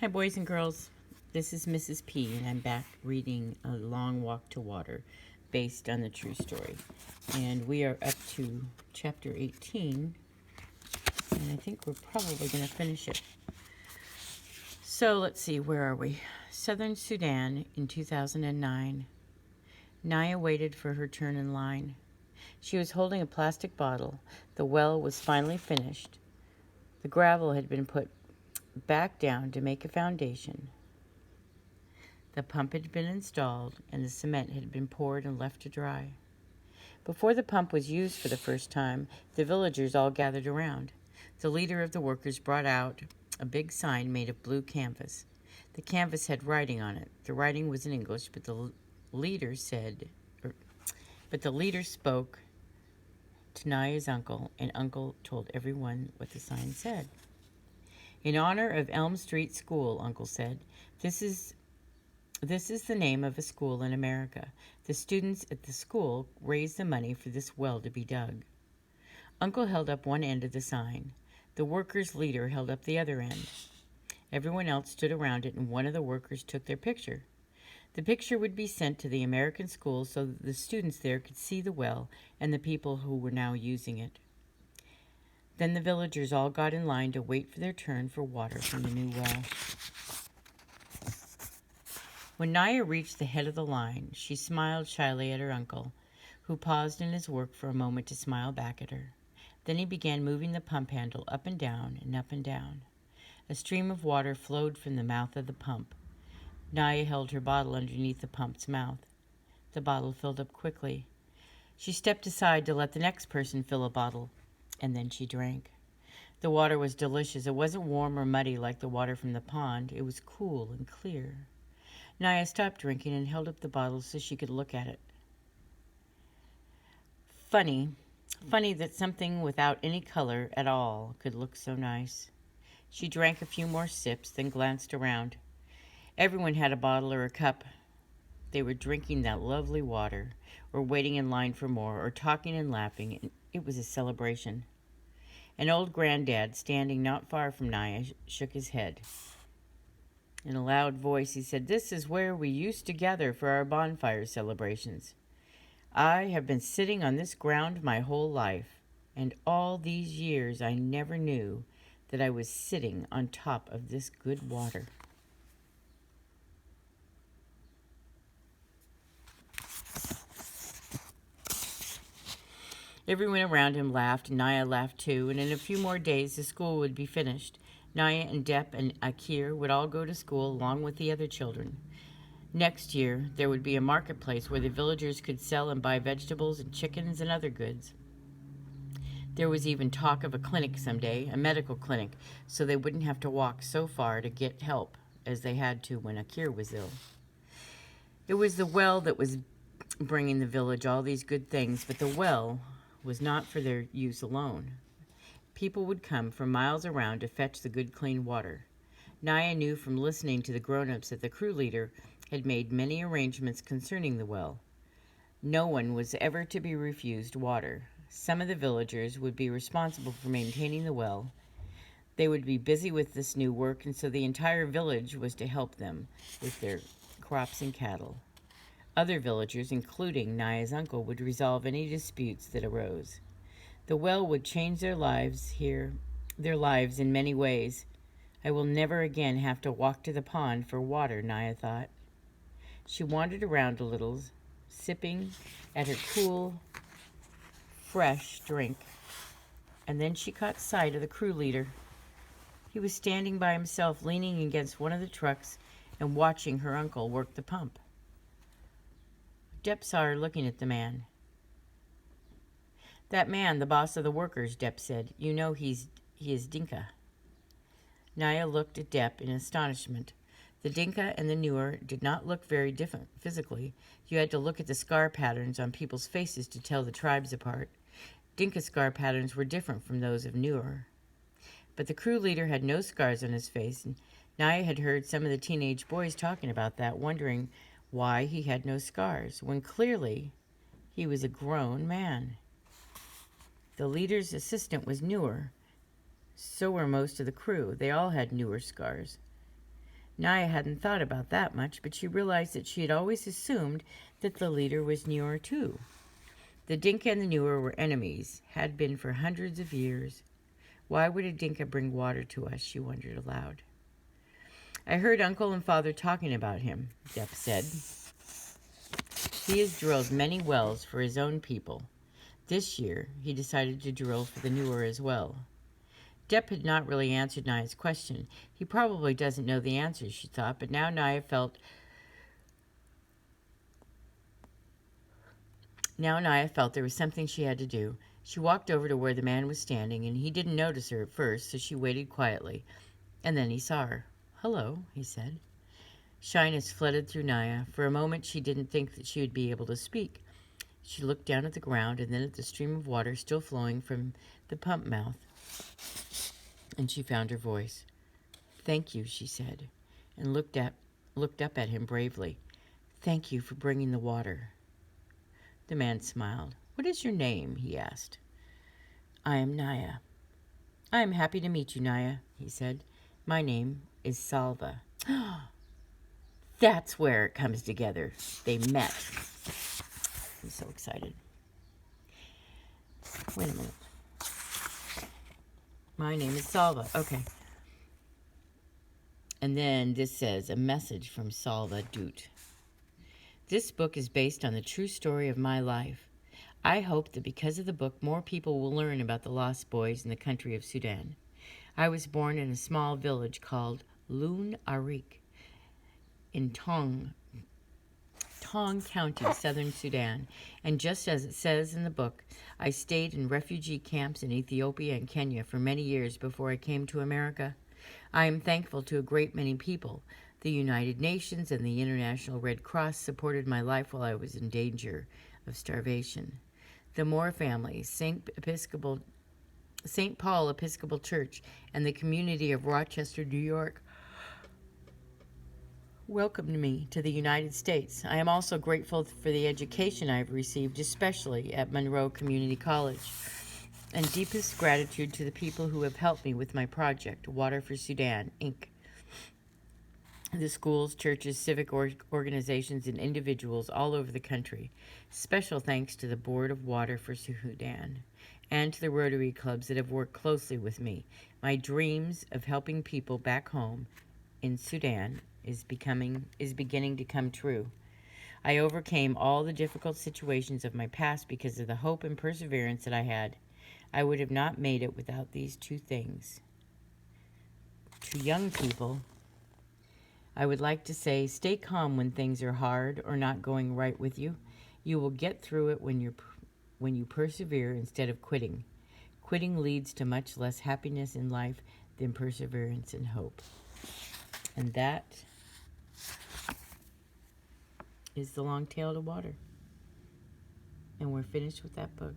Hi, boys and girls. This is Mrs. P, and I'm back reading A Long Walk to Water, based on the true story. And we are up to chapter 18, and I think we're probably going to finish it. So let's see, where are we? Southern Sudan in 2009. Naya waited for her turn in line. She was holding a plastic bottle. The well was finally finished. The gravel had been put back down to make a foundation. The pump had been installed, and the cement had been poured and left to dry. Before the pump was used for the first time, the villagers all gathered around. The leader of the workers brought out a big sign made of blue canvas. The canvas had writing on it. The writing was in English, but the leader spoke to Naya's uncle, and Uncle told everyone what the sign said. In honor of Elm Street School, Uncle said, This is the name of a school in America. The students at the school raised the money for this well to be dug. Uncle held up one end of the sign. The workers' leader held up the other end. Everyone else stood around it, and one of the workers took their picture. The picture would be sent to the American school so that the students there could see the well and the people who were now using it. Then the villagers all got in line to wait for their turn for water from the new well. When Naya reached the head of the line, she smiled shyly at her uncle, who paused in his work for a moment to smile back at her. Then he began moving the pump handle up and down and up and down. A stream of water flowed from the mouth of the pump. Naya held her bottle underneath the pump's mouth. The bottle filled up quickly. She stepped aside to let the next person fill a bottle, and then she drank. The water was delicious. It wasn't warm or muddy like the water from the pond. It was cool and clear. Naya stopped drinking and held up the bottle so she could look at it. Funny that something without any color at all could look so nice. She drank a few more sips, then glanced around. Everyone had a bottle or a cup. They were drinking that lovely water, or waiting in line for more, or talking and laughing, and it was a celebration. An old granddad, standing not far from Naya, shook his head. In a loud voice, he said, "This is where we used to gather for our bonfire celebrations. I have been sitting on this ground my whole life, and all these years I never knew that I was sitting on top of this good water." Everyone around him laughed, and Naya laughed too, and in a few more days the school would be finished. Naya and Dep and Akir would all go to school along with the other children. Next year, there would be a marketplace where the villagers could sell and buy vegetables and chickens and other goods. There was even talk of a clinic someday, a medical clinic, so they wouldn't have to walk so far to get help as they had to when Akir was ill. It was the well that was bringing the village all these good things, but the well was not for their use alone. People would come from miles around to fetch the good clean water. Naya knew from listening to the grown-ups that the crew leader had made many arrangements concerning the well. No one was ever to be refused water. Some of the villagers would be responsible for maintaining the well. They would be busy with this new work, and so the entire village was to help them with their crops and cattle. Other villagers, including Naya's uncle, would resolve any disputes that arose. The well would change their lives in many ways. I will never again have to walk to the pond for water, Naya thought. She wandered around a little, sipping at her cool, fresh drink, and then she caught sight of the crew leader. He was standing by himself, leaning against one of the trucks and watching her uncle work the pump. Dep saw her looking at the man. "That man, the boss of the workers," Dep said. "You know he is Dinka." Naya looked at Dep in astonishment. The Dinka and the Nuer did not look very different physically. You had to look at the scar patterns on people's faces to tell the tribes apart. Dinka scar patterns were different from those of Nuer. But the crew leader had no scars on his face, and Naya had heard some of the teenage boys talking about that, wondering why he had no scars, when clearly he was a grown man. The leader's assistant was Nuer. So were most of the crew. They all had Nuer scars. Naya hadn't thought about that much, but she realized that she had always assumed that the leader was Niue too. The Dinka and the Niue were enemies, had been for hundreds of years. Why would a Dinka bring water to us, she wondered aloud. I heard Uncle and Father talking about him, Depp said. He has drilled many wells for his own people. This year, he decided to drill for the Niue as well. Depp had not really answered Naya's question. He probably doesn't know the answer, she thought, but now Naya felt there was something she had to do. She walked over to where the man was standing, and he didn't notice her at first, so she waited quietly. And then he saw her. "Hello," he said. Shyness flooded through Naya. For a moment, she didn't think that she would be able to speak. She looked down at the ground and then at the stream of water still flowing from the pump mouth. And she found her voice. "Thank you," she said, and looked up at him bravely. "Thank you for bringing the water." The man smiled. "What is your name?" he asked. "I am Naya." "I am happy to meet you, Naya," he said. "My name is Salva." That's where it comes together. They met. I'm so excited. Wait a minute. My name is Salva. Okay. And then this says, a message from Salva Doot. This book is based on the true story of my life. I hope that because of the book, more people will learn about the lost boys in the country of Sudan. I was born in a small village called Loon Arik in Tong County, southern Sudan, and just as it says in the book, I stayed in refugee camps in Ethiopia and Kenya for many years before I came to America. I am thankful to a great many people. The United Nations and the International Red Cross supported my life while I was in danger of starvation. The Moore family, St. Paul Episcopal Church, and the community of Rochester, New York, welcomed me to the United States. I am also grateful for the education I've received, especially at Monroe Community College, and deepest gratitude to the people who have helped me with my project, Water for Sudan, Inc. The schools, churches, civic organizations, and individuals all over the country. Special thanks to the Board of Water for Sudan and to the Rotary clubs that have worked closely with me. My dreams of helping people back home in Sudan is beginning to come true. I overcame all the difficult situations of my past because of the hope and perseverance that I had. I would have not made it without these two things. To young people, I would like to say, stay calm when things are hard or not going right with you. You will get through it when you persevere instead of quitting. Quitting leads to much less happiness in life than perseverance and hope. And that is The Long Tail to Water. And we're finished with that book.